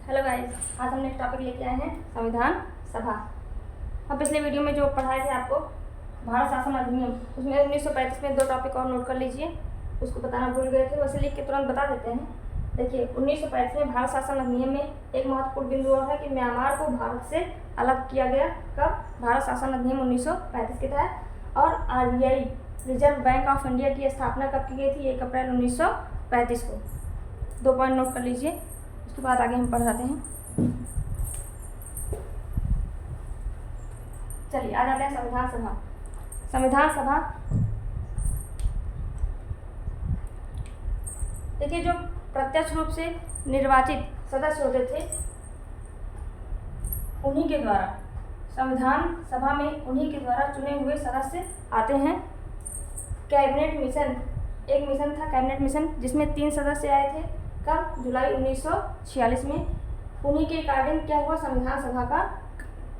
Hello guys, आज हमने एक टॉपिक लेके आए हैं संविधान सभा। अब पिछले वीडियो में जो पढ़ाए थे आपको भारत शासन अधिनियम, उसमें 1935 में 2 टॉपिक और नोट कर लीजिए, उसको बताना भूल गए थे, वैसे लिख के तुरंत बता देते हैं। देखिए 1935 में भारत शासन अधिनियम में एक महत्वपूर्ण बिंदु और है कि म्यांमार को भारत से अलग किया गया। कब? भारत शासन अधिनियम 1935 के तहत। और RBI reserve bank of India की स्थापना कब की गई थी? 1 अप्रैल 1935 को। 2 पॉइंट नोट कर लीजिए, उसके बाद आगे हम पढ़ जाते हैं। चलिए आ जाते हैं संविधान सभा। संविधान सभा देखिए, जो प्रत्यक्ष रूप से निर्वाचित सदस्य होते थे उन्हीं के द्वारा, संविधान सभा में उन्हीं के द्वारा चुने हुए सदस्य आते हैं। कैबिनेट मिशन, एक मिशन था कैबिनेट मिशन, जिसमें 3 सदस्य आए थे। कब? जुलाई 1946 में। उन्हीं के अकॉर्डिंग क्या हुआ? संविधान सभा का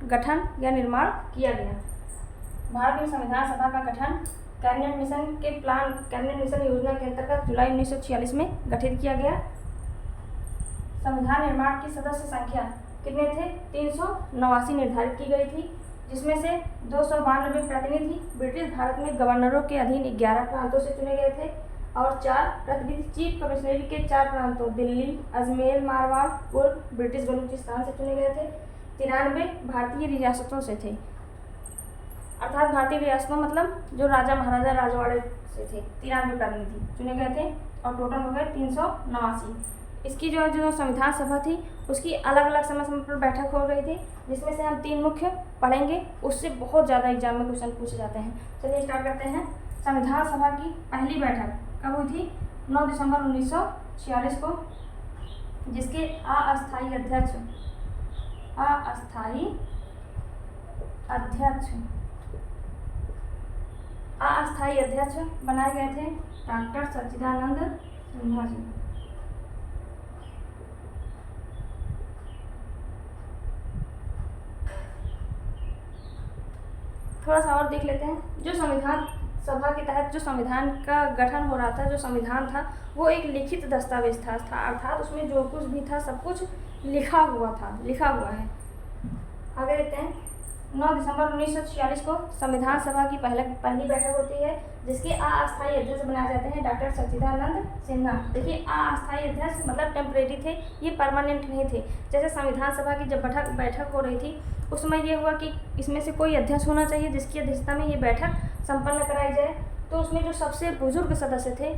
गठन या निर्माण किया गया। भारत में संविधान सभा का गठन कैबिनेट मिशन के प्लान, कैबिनेट मिशन योजना के अंतर्गत जुलाई 1946 में गठित किया गया। संविधान निर्माण की सदस्य संख्या कितने थे? 389 निर्धारित की गई थी, जिसमें से 292 प्रतिनिधि ब्रिटिश भारत में गवर्नरों के अधीन 11 प्रांतों से चुने गए थे और 4 प्रतिनिधि चीफ कमिश्नरी के 4 प्रांतों दिल्ली, अजमेर, मारवाड़, कुर्ग, ब्रिटिश बलूचिस्तान से चुने गए थे। 93 भारतीय रियासतों से थे, अर्थात भारतीय रियासतों मतलब जो राजा महाराजा राजवाड़े से थे। 93 प्रतिनिधि चुने गए थे और टोटल हो गए 389। इसकी जो संविधान सभा थी उसकी अलग अलग समय पर बैठक हो रही थी, जिसमें से हम 3 मुख्य पढ़ेंगे। उससे बहुत ज़्यादा एग्जाम में क्वेश्चन पूछे जाते हैं। चलिए स्टार्ट करते हैं। संविधान सभा की पहली बैठक कब हुई थी? 9 दिसंबर 1946 को, जिसके अस्थायी अध्यक्ष बनाए गए थे डॉक्टर सच्चिदानंद सिन्हा जी। थोड़ा सा और देख लेते हैं। जो संविधान सभा के तहत जो संविधान का गठन हो रहा था, जो संविधान था वो एक लिखित दस्तावेज था, अर्थात उसमें जो कुछ भी था सब कुछ लिखा हुआ है। आगे देखते हैं। 9 दिसंबर 1946 को संविधान सभा की पहली बैठक होती है, जिसके अस्थायी अध्यक्ष बनाए जाते हैं डॉक्टर सच्चिदानंद सिन्हा। देखिए अस्थायी अध्यक्ष मतलब टेम्परेरी थे, ये परमानेंट नहीं थे। जैसे संविधान सभा की जब बैठक हो रही थी उस समय ये हुआ कि इसमें से कोई अध्यक्ष होना चाहिए जिसकी अध्यक्षता में ये बैठक संपन्न कराई जाए। तो उसमें जो सबसे बुजुर्ग सदस्य थे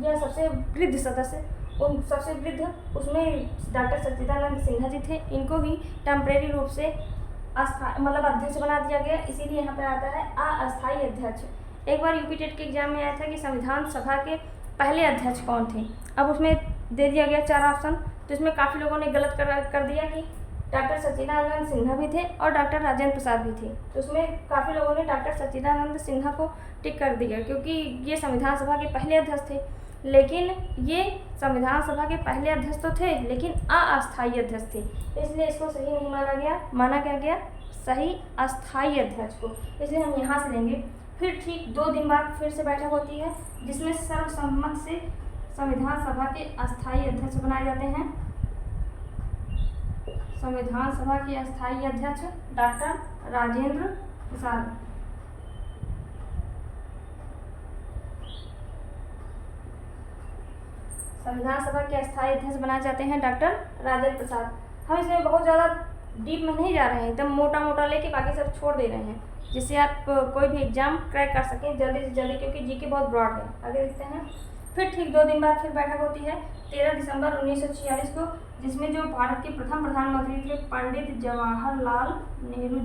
या सबसे वृद्ध सदस्य, उन सबसे वृद्ध उसमें डॉक्टर सच्चिदानंद सिन्हा जी थे। इनको ही टेम्परेरी रूप से मतलब अध्यक्ष बना दिया गया, इसीलिए यहाँ पे आता है अस्थायी अध्यक्ष। एक बार यूपी टेट के एग्जाम में आया था कि संविधान सभा के पहले अध्यक्ष कौन थे। अब उसमें दे दिया गया 4 ऑप्शन, तो इसमें काफ़ी लोगों ने गलत कर दिया कि डॉक्टर सच्चिदानंद सिन्हा भी थे और डॉक्टर राजेंद्र प्रसाद भी थे। तो उसमें काफ़ी लोगों ने डॉक्टर सच्चिदानंद सिन्हा को टिक कर दिया, क्योंकि ये संविधान सभा के पहले अध्यक्ष थे। लेकिन ये संविधान सभा के पहले अध्यक्ष तो थे लेकिन अस्थायी अध्यक्ष थे, इसलिए इसको सही नहीं माना गया। माना क्या गया? सही अस्थायी अध्यक्ष को, इसलिए हम यहाँ से लेंगे। फिर ठीक 2 दिन बाद फिर से बैठक होती है, जिसमें सर्वसम्मत से संविधान सभा के अस्थायी अध्यक्ष बनाए जाते हैं। संविधान सभा के अस्थायी अध्यक्ष डॉक्टर राजेंद्र प्रसाद। संविधान सभा के अस्थायी अध्यक्ष बनाए जाते हैं डॉक्टर राजेंद्र प्रसाद। हम इसमें बहुत ज़्यादा डीप में नहीं जा रहे हैं, एकदम मोटा लेके बाकी सब छोड़ दे रहे हैं, जिससे आप कोई भी एग्जाम क्रैक कर सकें जल्दी से जल्दी, क्योंकि जीके बहुत ब्रॉड है। आगे देखते हैं। फिर ठीक 2 दिन बाद फिर बैठक होती है 13 दिसंबर 1946 को, जिसमें जो भारत के प्रथम प्रधानमंत्री थे पंडित जवाहरलाल नेहरू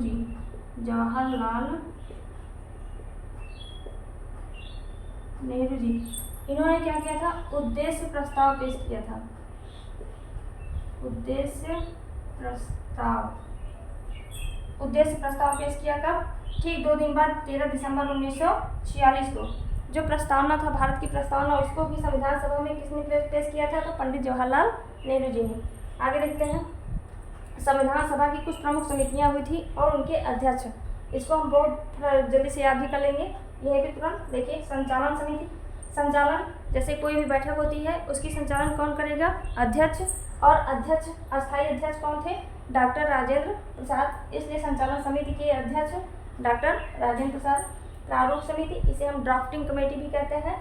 जी। इन्होंने क्या किया था? उद्देश्य प्रस्ताव पेश किया था। उद्देश्य प्रस्ताव पेश किया कब? ठीक 2 दिन बाद 13 दिसंबर 1946 को। जो प्रस्तावना था, भारत की प्रस्तावना, उसको भी संविधान सभा में किसने पेश किया था? तो पंडित जवाहरलाल नेहरू जी ने। आगे देखते हैं। संविधान सभा की कुछ प्रमुख समितियां हुई थी और उनके अध्यक्ष, इसको हम बहुत जल्दी से याद भी कर लेंगे। यह भी तुरंत देखिए। संचालन समिति, संचालन जैसे कोई भी बैठक होती है उसकी संचालन कौन करेगा? अध्यक्ष। और अध्यक्ष, अस्थायी अध्यक्ष कौन थे? डॉक्टर राजेंद्र प्रसाद। इसलिए संचालन समिति के अध्यक्ष डॉक्टर राजेंद्र प्रसाद। प्रारूप समिति, इसे हम ड्राफ्टिंग कमेटी भी कहते हैं,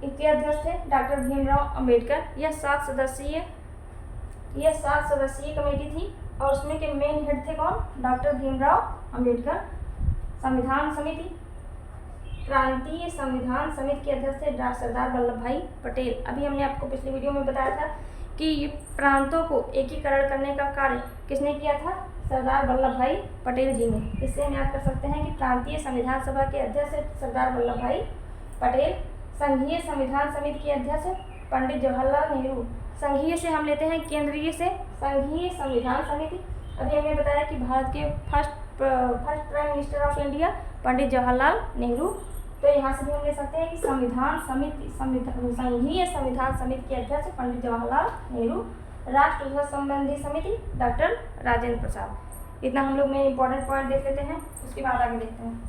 इसके अध्यक्ष थे डॉक्टर भीमराव अंबेडकर। यह 7 सदस्यीय कमेटी थी और उसमें के मेन हेड थे कौन? डॉक्टर भीमराव अंबेडकर। संविधान समिति, प्रांतीय संविधान समिति के अध्यक्ष थे सरदार वल्लभ भाई पटेल। अभी हमने आपको पिछली वीडियो में बताया था कि प्रांतों को एकीकरण करने का कार्य किसने किया था? सरदार वल्लभ भाई पटेल जी ने। इससे हम याद कर सकते हैं कि प्रांतीय संविधान सभा के अध्यक्ष सरदार वल्लभ भाई पटेल। संघीय संविधान समिति के अध्यक्ष पंडित जवाहरलाल नेहरू। संघीय से हम लेते हैं केंद्रीय से संघीय संविधान समिति। अभी हमने बताया कि भारत के first prime minister of India Pandit Jawaharlal Nehru. तो यहाँ से भी हम ले सकते हैं कि संघीय संविधान समिति के अध्यक्ष पंडित जवाहरलाल नेहरू। राष्ट्र ध्वज संबंधी समिति डॉक्टर राजेंद्र प्रसाद। इतना हम लोग में इंपॉर्टेंट पॉइंट देख लेते हैं, उसके बाद आगे देखते हैं।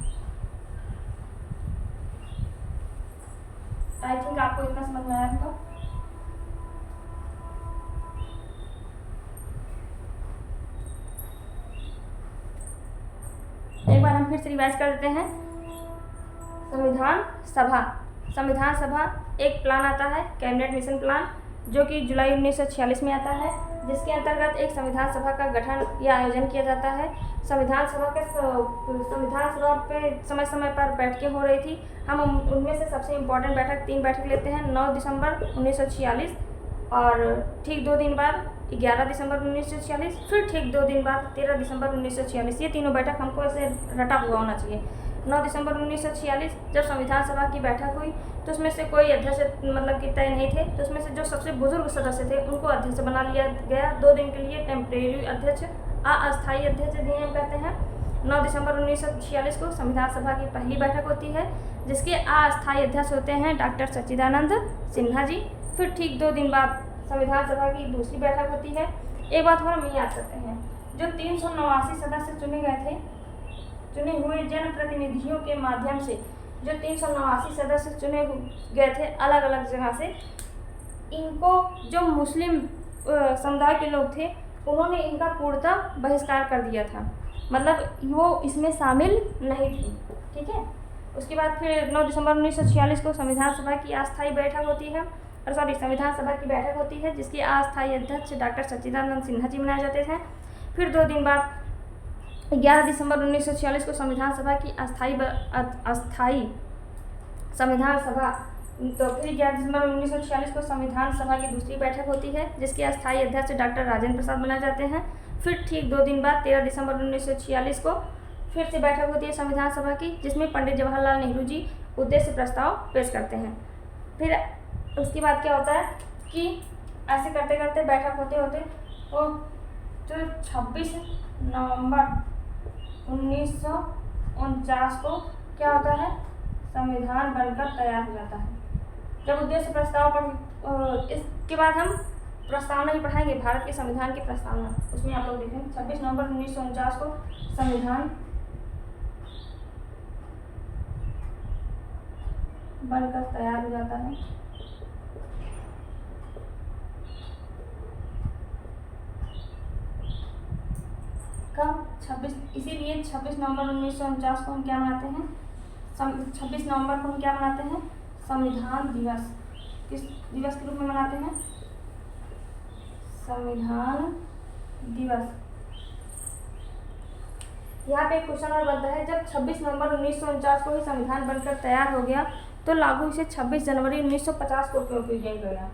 आई थिंक आपको इतना समझ में आया होगा। एक बार हम फिर से रिवाइज कर देते हैं। संविधान सभा एक प्लान आता है, कैबिनेट मिशन प्लान, जो कि जुलाई 1946 में आता है, जिसके अंतर्गत एक संविधान सभा का गठन या आयोजन किया जाता है। संविधान सभा पे समय समय पर बैठकें हो रही थी। हम उनमें से सबसे इम्पोर्टेंट बैठक 3 बैठक लेते हैं। 9 दिसंबर 1946 और ठीक 2 दिन बाद 11 दिसंबर 1946, फिर ठीक 2 दिन बाद 13 दिसंबर 1946। ये तीनों बैठक हमको ऐसे रटा हुआ होना चाहिए। 9 दिसंबर 1946 जब संविधान सभा की बैठक हुई तो उसमें से कोई अध्यक्ष मतलब कि तय नहीं थे, तो उसमें से जो सबसे बुजुर्ग सदस्य थे उनको अध्यक्ष बना लिया गया। 2 दिन के लिए टेम्परेरी अध्यक्ष, अस्थायी अध्यक्ष जिन्हें हम कहते हैं। 9 दिसंबर 1946 को संविधान सभा की पहली बैठक होती है, जिसके अस्थायी अध्यक्ष होते हैं डॉक्टर सच्चिदानंद सिन्हा जी। फिर ठीक 2 दिन बाद संविधान सभा की दूसरी बैठक होती है। एक बात और हम याद करते हैं, जो 389 सदस्य चुने गए थे, चुने हुए जनप्रतिनिधियों के माध्यम से जो 389 सदस्य चुने गए थे अलग अलग जगह से, इनको जो मुस्लिम समुदाय के लोग थे उन्होंने इनका पूर्णतः बहिष्कार कर दिया था, मतलब वो इसमें शामिल नहीं थी। ठीक है। उसके बाद फिर 9 दिसंबर 1946 को संविधान सभा की अस्थायी बैठक होती है, संविधान सभा की बैठक होती है, जिसके अस्थायी अध्यक्ष डॉक्टर सच्चिदानंद सिन्हा जी बनाए जाते थे। फिर 2 दिन बाद 11 दिसंबर 1946 को संविधान सभा की अस्थायी संविधान सभा, तो फिर 11 दिसंबर 1946 को संविधान सभा की दूसरी बैठक होती है, जिसके अस्थायी अध्यक्ष डॉक्टर राजेंद्र प्रसाद बनाए जाते हैं। फिर ठीक 2 दिन बाद 13 दिसंबर 1946 को फिर से बैठक होती है संविधान सभा की, जिसमें पंडित जवाहरलाल नेहरू जी उद्देश्य प्रस्ताव पेश करते हैं। फिर उसके बाद क्या होता है कि ऐसे करते करते बैठक होते होते वो तो 26 नवंबर 1949 को क्या होता है, संविधान बनकर तैयार हो जाता है। जब उद्देश्य प्रस्ताव पर इसके बाद हम प्रस्तावना ही पढ़ाएंगे, भारत के संविधान की प्रस्तावना, उसमें आप लोग देखें 26 नवंबर 1949 को संविधान बनकर तैयार हो जाता है। कब? 26, इसीलिए 26 नवंबर 1949 को हम क्या मनाते हैं? 26 नवंबर को हम क्या मनाते हैं? संविधान दिवस। किस दिवस के रूप में मनाते हैं? संविधान दिवस। यहाँ पे एक क्वेश्चन और बनता है, जब 26 नवंबर 1949 को ही संविधान बनकर तैयार हो गया तो लागू इसे 26 जनवरी 1950 को क्यों किया गया?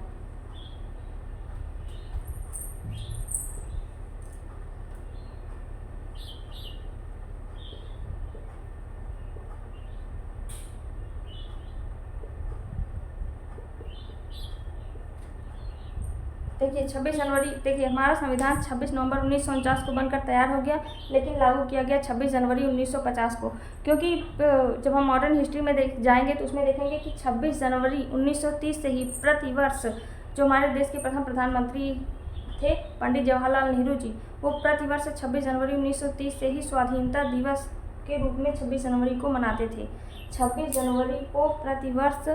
देखिए 26 जनवरी, देखिए हमारा संविधान 26 नवंबर 1949 को बनकर तैयार हो गया, लेकिन लागू किया गया 26 जनवरी 1950 को, क्योंकि जब हम मॉडर्न हिस्ट्री में जाएंगे तो उसमें देखेंगे कि 26 जनवरी 1930 से ही प्रतिवर्ष जो हमारे देश के प्रथम प्रधानमंत्री थे पंडित जवाहरलाल नेहरू जी, वो प्रतिवर्ष 26 जनवरी 1930 से ही स्वाधीनता दिवस के रूप में 26 जनवरी को मनाते थे। 26 जनवरी को प्रतिवर्ष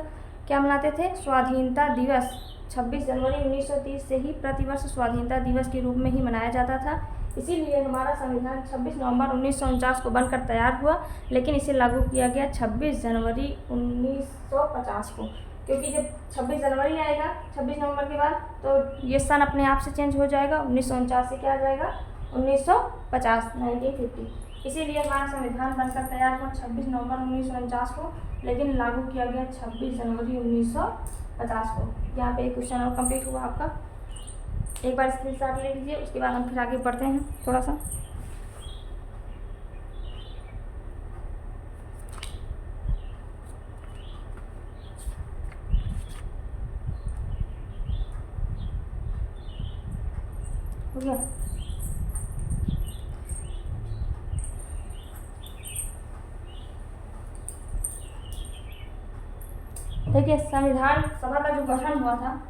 क्या मनाते थे? स्वाधीनता दिवस 26 जनवरी 1930 से ही प्रतिवर्ष स्वाधीनता दिवस के रूप में ही मनाया जाता था। इसीलिए हमारा संविधान 26 नवंबर 1949 को बनकर तैयार हुआ, लेकिन इसे लागू किया गया 26 जनवरी 1950 को, क्योंकि जब 26 जनवरी आएगा 26 नवंबर के बाद तो ये सन अपने आप से चेंज हो जाएगा, 1949 से क्या आ जाएगा 1950 1950। इसीलिए हमारा संविधान बनकर तैयार हुआ 26 नवंबर 1949 को, लेकिन लागू किया गया 26 जनवरी 1950 को। यहाँ पे एक क्वेश्चन और कंप्लीट हुआ आपका, एक बार स्क्रीनशॉट ले लीजिए, उसके बाद हम फिर आगे बढ़ते हैं थोड़ा सा। हो गया? देखिए, संविधान सभा का जो गठन हुआ था,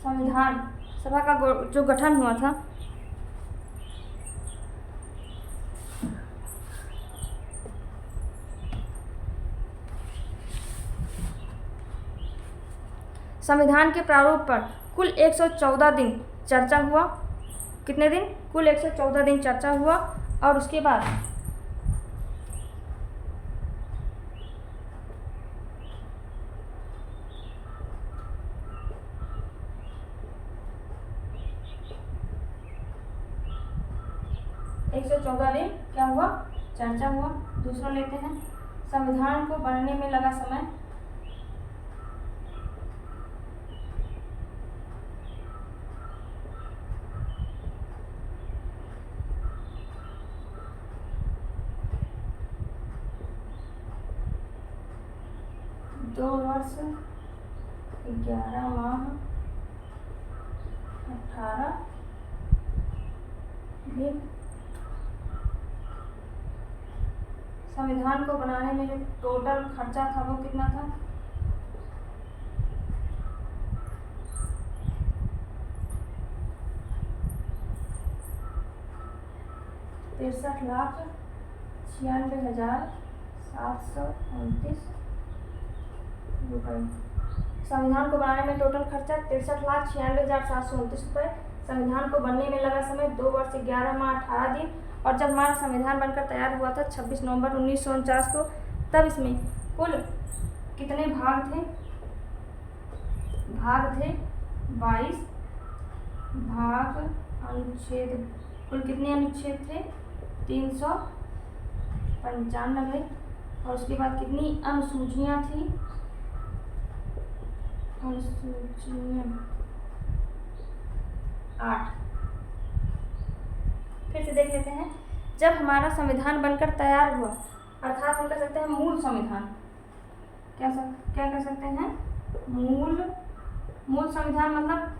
संविधान सभा का जो गठन हुआ था, संविधान के प्रारूप पर कुल 114 दिन चर्चा हुआ। कितने दिन? कुल 114 दिन चर्चा हुआ, और उसके बाद दिन क्या हुआ? चर्चा हुआ। दूसरा लेते हैं, संविधान को बनने में लगा समय। दो वर्ष 11 माह 18 दिन। संविधान को बनाने में जो टोटल खर्चा था वो कितना था? 63,96,729 रुपये। संविधान को बनाने में टोटल खर्चा 63,96,729 रुपये। संविधान को बनने में लगा समय 2 वर्ष 11 माह 18 दिन। और जब हमारा संविधान बनकर तैयार हुआ था 26 नवंबर 1949 को, तब इसमें कुल कितने भाग थे? भाग थे 22 भाग। अनुच्छेद कुल कितने अनुच्छेद थे? 395। और उसके बाद कितनी अनुसूचियाँ थी? अनुसूचियाँ 8। फिर से देख लेते हैं, जब हमारा संविधान बनकर तैयार हुआ, अर्थात हम कह सकते हैं मूल संविधान, क्या कह सकते हैं? मूल संविधान मतलब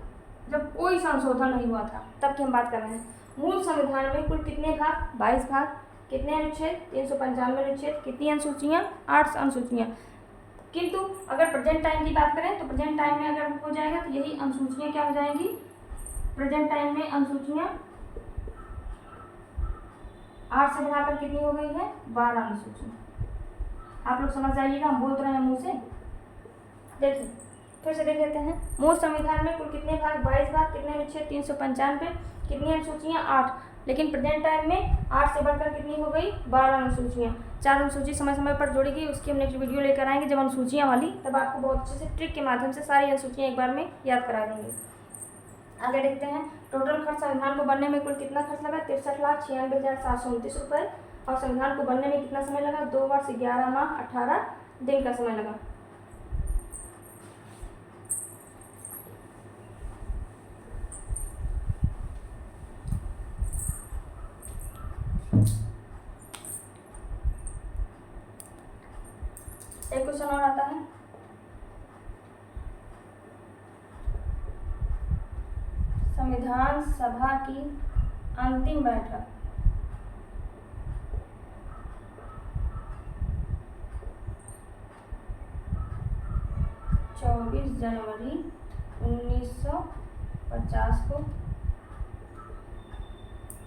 जब कोई संशोधन नहीं हुआ था तब की हम बात कर रहे हैं। मूल संविधान में कुल कितने भाग? 22 भाग। कितने अनुच्छेद? 395 अनुच्छेद। कितनी अनुसूचियाँ? 8 अनुसूचियाँ। किंतु अगर प्रेजेंट टाइम की बात करें तो प्रेजेंट टाइम में अगर हो जाएगा तो यही अनुसूचियाँ क्या हो जाएंगी? प्रेजेंट टाइम में अनुसूचियाँ 8 से बढ़ाकर कितनी हो गई है? 12 अनुसूचियाँ। आप लोग समझ जाइएगा, हम बोल रहे हैं मुँह से। देखिए, फिर से देख लेते हैं, मूल संविधान में कुल कितने भाग? 22 भाग। कितने अनुच्छेद? 395। कितनी अनुसूचियाँ? 8। लेकिन प्रेजेंट टाइम में 8 से बढ़कर कितनी हो गई? 12 अनुसूचियाँ। 4 अनुसूची समय समय पर जोड़ेगी, उसकी हम नेक्स्ट वीडियो लेकर आएंगे जब अनुसूचियाँ वाली, तब आपको बहुत अच्छे से ट्रिक के माध्यम से सारी अनुसूचियाँ एक बार में याद करा देंगे। आगे देखते हैं, टोटल खर्च संविधान को बनने में कुल कितना खर्च लगा? 63,96,729 रुपये। और संविधान को बनने में कितना समय लगा? 2 वर्ष 11 माह 18 दिन का समय लगा। एक क्वेश्चन और आता है, संविधान सभा की अंतिम बैठक 24 जनवरी 1950 को।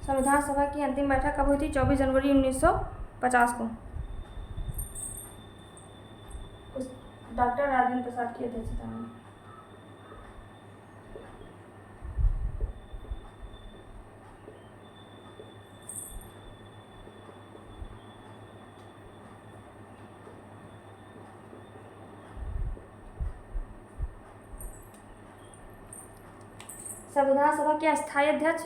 संविधान सभा की अंतिम बैठक कब हुई थी? 24 जनवरी 1950 को। डॉक्टर राजेंद्र प्रसाद की अध्यक्षता में। संविधान सभा के अस्थायी अध्यक्ष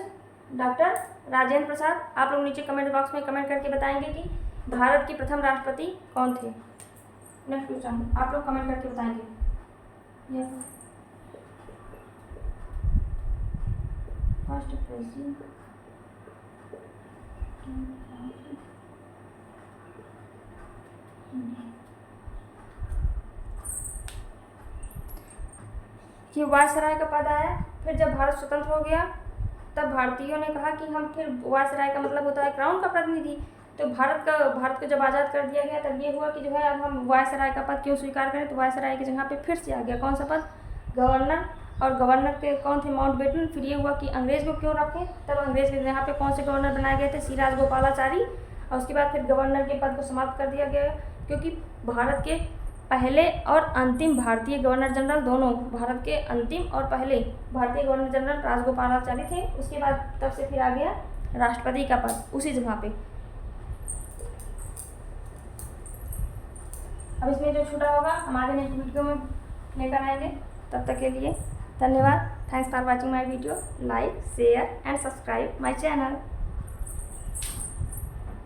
डॉक्टर राजेंद्र प्रसाद। आप लोग नीचे कमेंट बॉक्स में कमेंट करके बताएंगे कि भारत के प्रथम राष्ट्रपति कौन थे। नेक्स्ट क्वेश्चन आप लोग कमेंट करके बताएंगे। फर्स्ट प्रेसिडेंट ये वायसराय का पद आया। फिर जब भारत स्वतंत्र हो गया तब भारतीयों ने कहा कि हम फिर वायसराय का मतलब होता है क्राउन का प्रतिनिधि। तो भारत को जब आज़ाद कर दिया गया तब ये हुआ कि जो है अब हम वायसराय का पद क्यों स्वीकार करें। तो वायसराय की जगह पे फिर से आ गया कौन सा पद, गवर्नर। और गवर्नर के कौन थे, माउंटबेटन। फिर ये हुआ कि अंग्रेज़ को क्यों रखें, तब अंग्रेज़ के जगह पे कौन से गवर्नर बनाए गए थे, सी राजगोपालाचारी। और उसके बाद फिर गवर्नर के पद को समाप्त कर दिया गया क्योंकि भारत के पहले और अंतिम भारतीय गवर्नर जनरल दोनों, भारत के अंतिम और पहले भारतीय गवर्नर जनरल राजगोपालाचारी थे। उसके बाद तब से फिर आ गया राष्ट्रपति का पद उसी जगह पे। अब इसमें जो छूटा होगा हम आगे नेक्स्ट वीडियो में लेकर आएंगे। तब तक के लिए धन्यवाद। Thanks for watching my video. Like, share and subscribe my channel.